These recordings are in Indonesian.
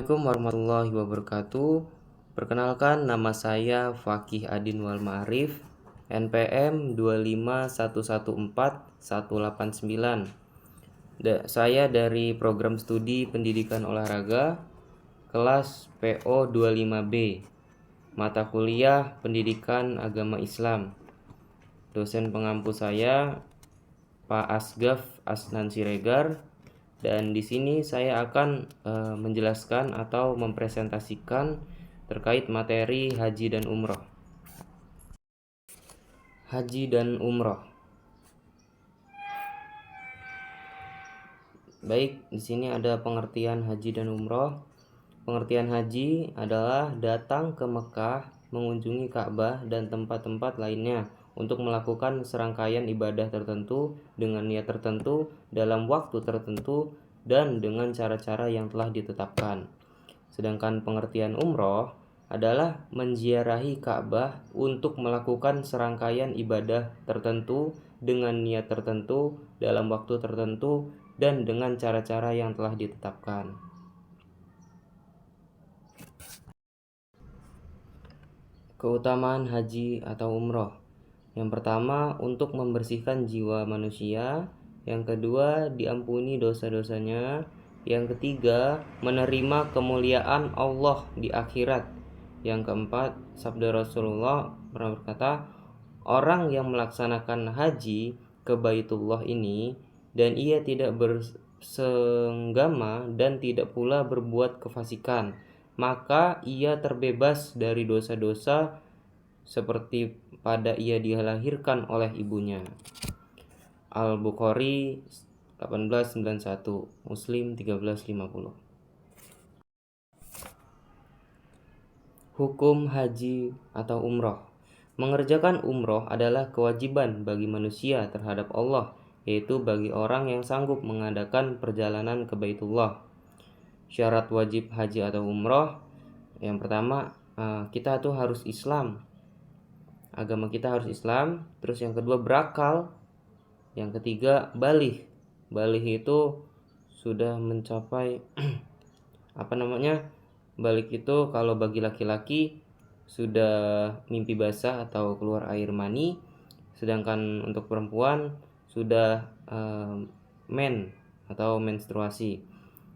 Assalamualaikum warahmatullahi wabarakatuh. Perkenalkan, nama saya Fakih Adin Wal Ma'arif, NPM 25114-189. Saya dari Program Studi Pendidikan Olahraga, kelas PO 25B, mata kuliah Pendidikan Agama Islam. Dosen pengampu saya Pak Asgaf Asnan Siregar. Dan di sini saya akan menjelaskan atau mempresentasikan terkait materi haji dan umroh. Haji dan umroh. Baik, di sini ada pengertian haji dan umroh. Pengertian haji adalah datang ke Mekah, mengunjungi Ka'bah dan tempat-tempat lainnya untuk melakukan serangkaian ibadah tertentu dengan niat tertentu dalam waktu tertentu dan dengan cara-cara yang telah ditetapkan. Sedangkan pengertian umroh adalah menziarahi Ka'bah untuk melakukan serangkaian ibadah tertentu dengan niat tertentu dalam waktu tertentu dan dengan cara-cara yang telah ditetapkan. Keutamaan haji atau umroh. Yang pertama, untuk membersihkan jiwa manusia. Yang kedua, diampuni dosa-dosanya. Yang ketiga, menerima kemuliaan Allah di akhirat. Yang keempat, sabda Rasulullah pernah berkata, orang yang melaksanakan haji ke Baitullah ini dan ia tidak bersenggama dan tidak pula berbuat kefasikan, maka ia terbebas dari dosa-dosa seperti pada ia dilahirkan oleh ibunya. Al-Bukhari 1891, Muslim 1350. Hukum haji atau umroh. Mengerjakan umroh adalah kewajiban bagi manusia terhadap Allah, yaitu bagi orang yang sanggup mengadakan perjalanan ke Baitullah. Syarat wajib haji atau umroh, yang pertama, kita tuh harus Islam. Agama kita harus Islam. Terus yang kedua, berakal. Yang ketiga, baligh. Baligh itu sudah mencapai baligh itu kalau bagi laki-laki sudah mimpi basah atau keluar air mani, sedangkan untuk perempuan sudah men atau menstruasi.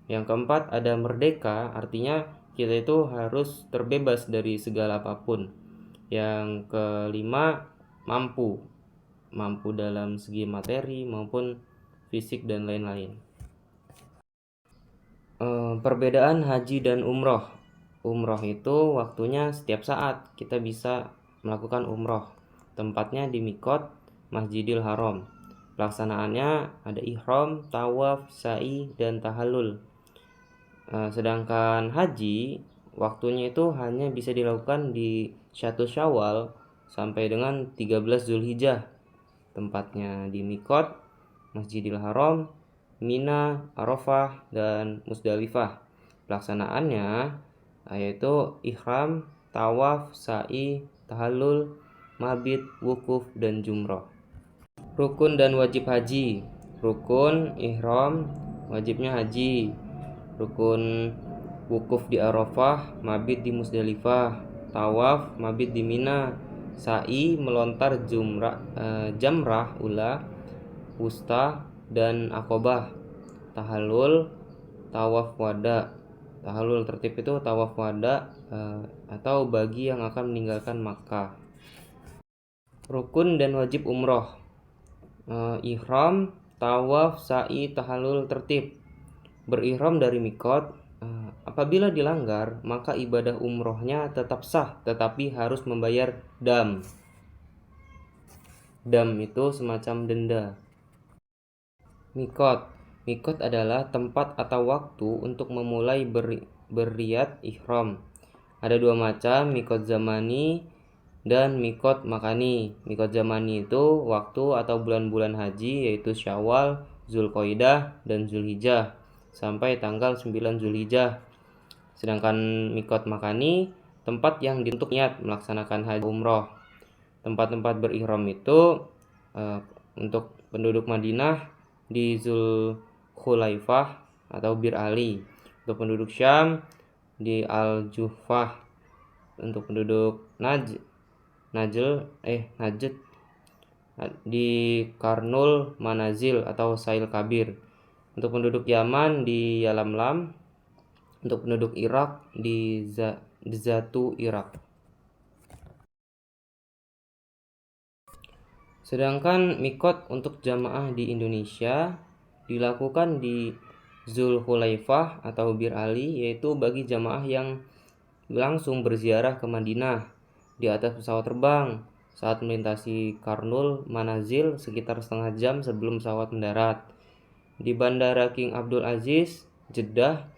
Yang keempat, ada merdeka, artinya kita itu harus terbebas dari segala apapun. Yang kelima, mampu dalam segi materi maupun fisik dan lain-lain. Perbedaan haji dan umroh. Umroh itu waktunya setiap saat kita bisa melakukan umroh. Tempatnya di Miqat Masjidil Haram. Pelaksanaannya ada ihram, tawaf, sa'i, dan tahallul. Sedangkan haji waktunya itu hanya bisa dilakukan di 1 Syawal sampai dengan 13 Zulhijjah. Tempatnya di Miqat Masjidil Haram, Mina, Arafah, dan Musdalifah. Pelaksanaannya yaitu ihram, tawaf, sa'i, tahallul, mabit, wukuf, dan jumroh. Rukun dan wajib haji. Rukun ihram, wajibnya haji. Rukun wukuf di Arafah, mabit di Musdalifah, tawaf, mabit di Mina, sa'i, melontar jamrah ula, wusta, dan akobah, tahallul, tawaf wada. Tahallul tertib itu tawaf wada atau bagi yang akan meninggalkan Makkah. Rukun dan wajib umroh. Ihram, tawaf, sa'i, tahallul tertib. Berihram dari Miqat. Apabila dilanggar, maka ibadah umrohnya tetap sah, tetapi harus membayar dam. Dam itu semacam denda. Miqat. Miqat adalah tempat atau waktu untuk memulai berniat ihram. Ada dua macam, miqat zamani dan miqat makani. Miqat zamani itu waktu atau bulan-bulan haji, yaitu Syawal, Zulqaidah, dan Zulhijjah sampai tanggal 9 Zulhijjah. Sedangkan miqat makani tempat yang untuk niat melaksanakan haji umroh. Tempat-tempat berihram itu untuk penduduk Madinah di Zulkhulaifah atau Bir Ali. Untuk penduduk Syam di Al-Juhfah untuk penduduk Najd di Karnul Manazil atau Sail Kabir. Untuk penduduk Yaman di Yalamlam. Untuk penduduk Irak di Zatu Irak. Sedangkan mikot untuk jamaah di Indonesia dilakukan di Zulhulaifah atau Bir Ali, yaitu bagi jamaah yang langsung berziarah ke Madinah di atas pesawat terbang saat melintasi Karnul Manazil sekitar setengah jam sebelum pesawat mendarat. Di Bandara King Abdul Aziz, Jeddah,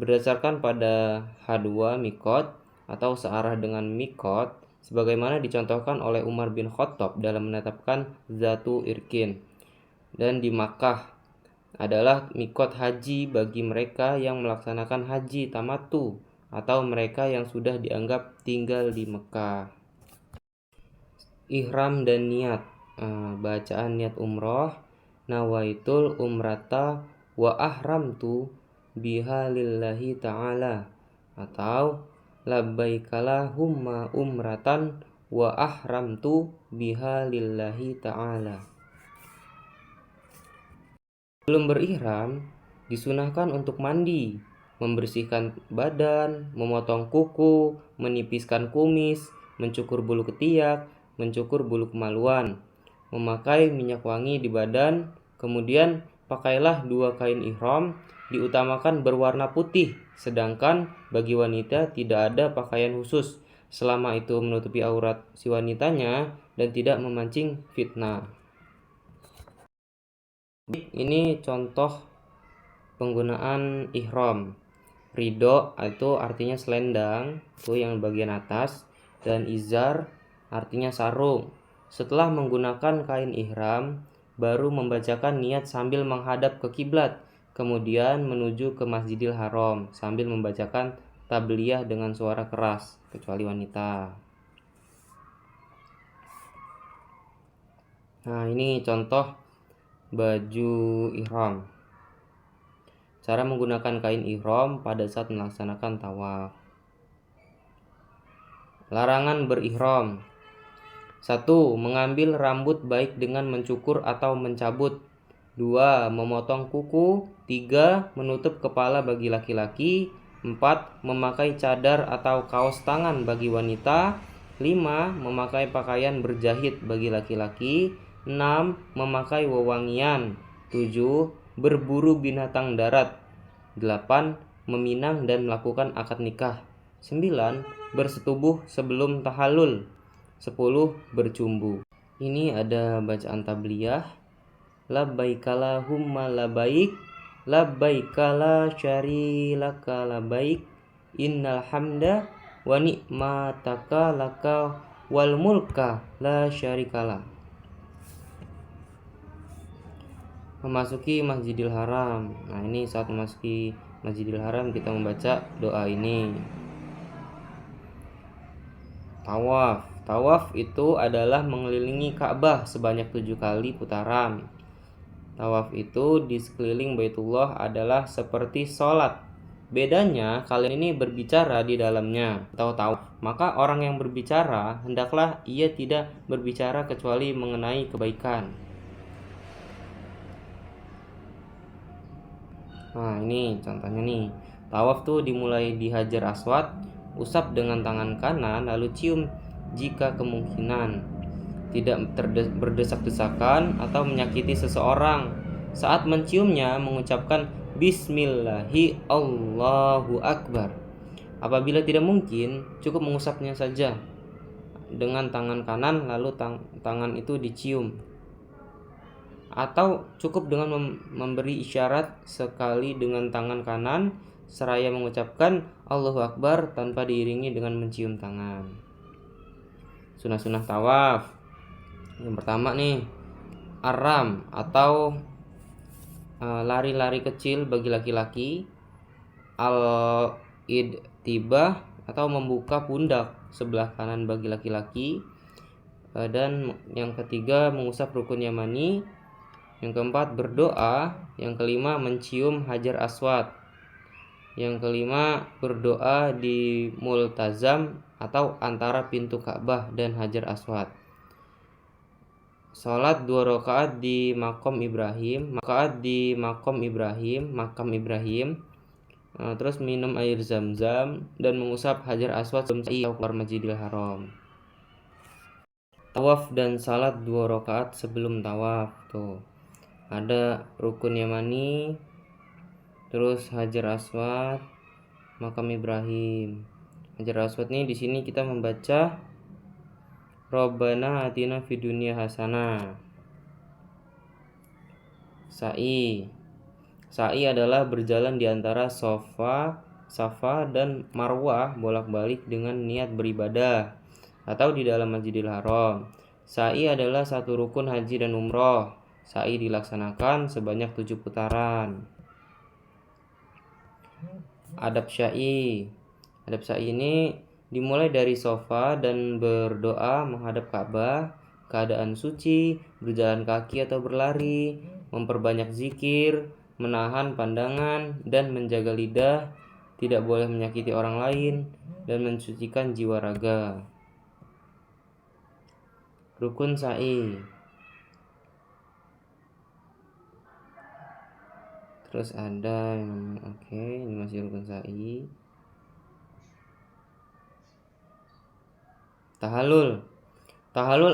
berdasarkan pada H2 mikot atau searah dengan mikot sebagaimana dicontohkan oleh Umar bin Khattab dalam menetapkan Zatu Irkin. Dan di Makkah adalah mikot haji bagi mereka yang melaksanakan haji tamattu atau mereka yang sudah dianggap tinggal di Mekah. Ihram dan niat. Bacaan niat umroh, nawaitul umrata wa ahramtu biha lillahi ta'ala, atau labbaikallahumma umratan wa ahramtu biha lillahi ta'ala. Sebelum berihram, disunahkan untuk mandi, membersihkan badan, memotong kuku, menipiskan kumis, mencukur bulu ketiak, mencukur bulu kemaluan, memakai minyak wangi di badan, kemudian pakailah 2 kain ihram, diutamakan berwarna putih, sedangkan bagi wanita tidak ada pakaian khusus, selama itu menutupi aurat si wanitanya dan tidak memancing fitnah. Ini contoh penggunaan ihram. Ridho itu artinya selendang, itu yang bagian atas, dan izar artinya sarung. Setelah menggunakan kain ihram, baru membacakan niat sambil menghadap ke kiblat, kemudian menuju ke Masjidil Haram sambil membacakan tabliyah dengan suara keras, kecuali wanita. Nah, ini contoh baju ihram. Cara menggunakan kain ihram pada saat melaksanakan tawaf. Larangan berihram. 1. Mengambil rambut baik dengan mencukur atau mencabut. 2. Memotong kuku. 3. Menutup kepala bagi laki-laki. 4. Memakai cadar atau kaos tangan bagi wanita. 5. Memakai pakaian berjahit bagi laki-laki. 6. Memakai wewangian. 7. Berburu binatang darat. 8. Meminang dan melakukan akad nikah. 9. Bersetubuh sebelum tahallul. 10. Bercumbu. Ini ada bacaan tabliyah. Labbaikallahumma labbaik, labbaikala syarika labbaik, innal hamda wa ni'mataka laka wal mulka la syarikala. Memasuki Masjidil Haram. Nah, ini saat memasuki Masjidil Haram kita membaca doa ini. Tawaf. Tawaf itu adalah mengelilingi Ka'bah sebanyak 7 kali putaran. Tawaf itu di sekeliling Baitullah adalah seperti sholat. Bedanya kalian ini berbicara di dalamnya atau tawaf. Maka orang yang berbicara hendaklah ia tidak berbicara kecuali mengenai kebaikan. Nah, ini contohnya nih. Tawaf tuh dimulai di Hajar Aswad, usap dengan tangan kanan lalu cium jika kemungkinan. Tidak berdesak-desakan atau menyakiti seseorang. Saat menciumnya mengucapkan Bismillahi Allahu Akbar. Apabila tidak mungkin, cukup mengusapnya saja dengan tangan kanan lalu tangan itu dicium. Atau cukup dengan memberi isyarat sekali dengan tangan kanan seraya mengucapkan Allahu Akbar tanpa diiringi dengan mencium tangan. Sunah-sunah tawaf. Yang pertama nih, aram atau lari-lari kecil bagi laki-laki. Al-idtibah atau membuka pundak sebelah kanan bagi laki-laki. Dan yang ketiga, mengusap rukun yamani. Yang keempat, berdoa. Yang kelima, mencium Hajar Aswad. Yang kelima, berdoa di multazam atau antara pintu Ka'bah dan Hajar Aswad. Salat 2 rakaat di makam Ibrahim, terus minum air zam-zam dan mengusap Hajar Aswad sebelum keluar Masjidil Haram. Tawaf dan salat 2 rakaat sebelum tawaf. Tuh. Ada rukun Yamani, terus Hajar Aswad, makam Ibrahim. Hajar Aswad nih di sini kita membaca Rabbana atina fid dunya hasanah. Sa'i adalah berjalan di antara Safa dan Marwah bolak-balik dengan niat beribadah atau di dalam Masjidil Haram. Sa'i adalah satu rukun haji dan umroh. Sa'i dilaksanakan sebanyak 7 putaran. Adab Sa'i ini dimulai dari Safa dan berdoa menghadap Ka'bah, keadaan suci, berjalan kaki atau berlari, memperbanyak zikir, menahan pandangan dan menjaga lidah, tidak boleh menyakiti orang lain, dan mensucikan jiwa raga. Rukun Sa'i. Terus ada yang ini masih rukun Sa'i. Tahallul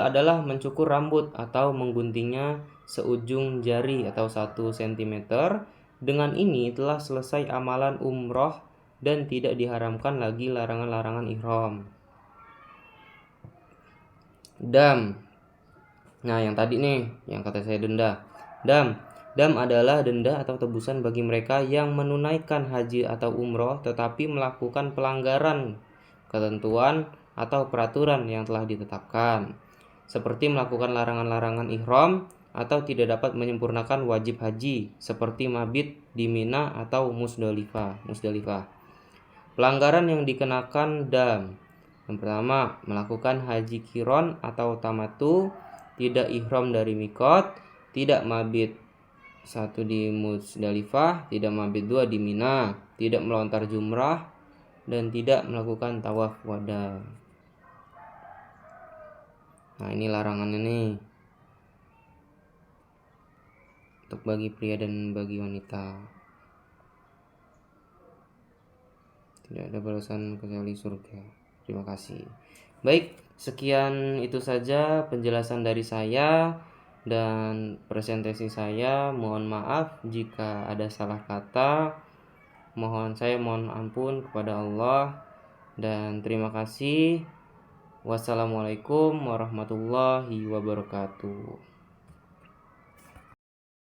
adalah mencukur rambut atau mengguntingnya seujung jari atau 1 cm. Dengan ini telah selesai amalan umroh dan tidak diharamkan lagi larangan-larangan ihram. Dam. Nah, yang tadi nih, yang kata saya denda. Dam adalah denda atau tebusan bagi mereka yang menunaikan haji atau umroh tetapi melakukan pelanggaran ketentuan atau peraturan yang telah ditetapkan, seperti melakukan larangan-larangan ihram atau tidak dapat menyempurnakan wajib haji, seperti mabit di Mina atau Musdalifah. Pelanggaran yang dikenakan dam. Yang pertama, melakukan haji qiron atau tamatu, tidak ihram dari mikot, tidak mabit 1 di Musdalifah, tidak mabit 2 di Mina, tidak melontar jumrah, dan tidak melakukan tawaf wada. Nah, ini larangannya nih untuk bagi pria dan bagi wanita. Tidak ada balasan kecuali surga. Terima kasih. Baik, sekian itu saja penjelasan dari saya dan presentasi saya. Mohon maaf jika ada salah kata. Mohon ampun kepada Allah, dan terima kasih. Wassalamualaikum warahmatullahi wabarakatuh.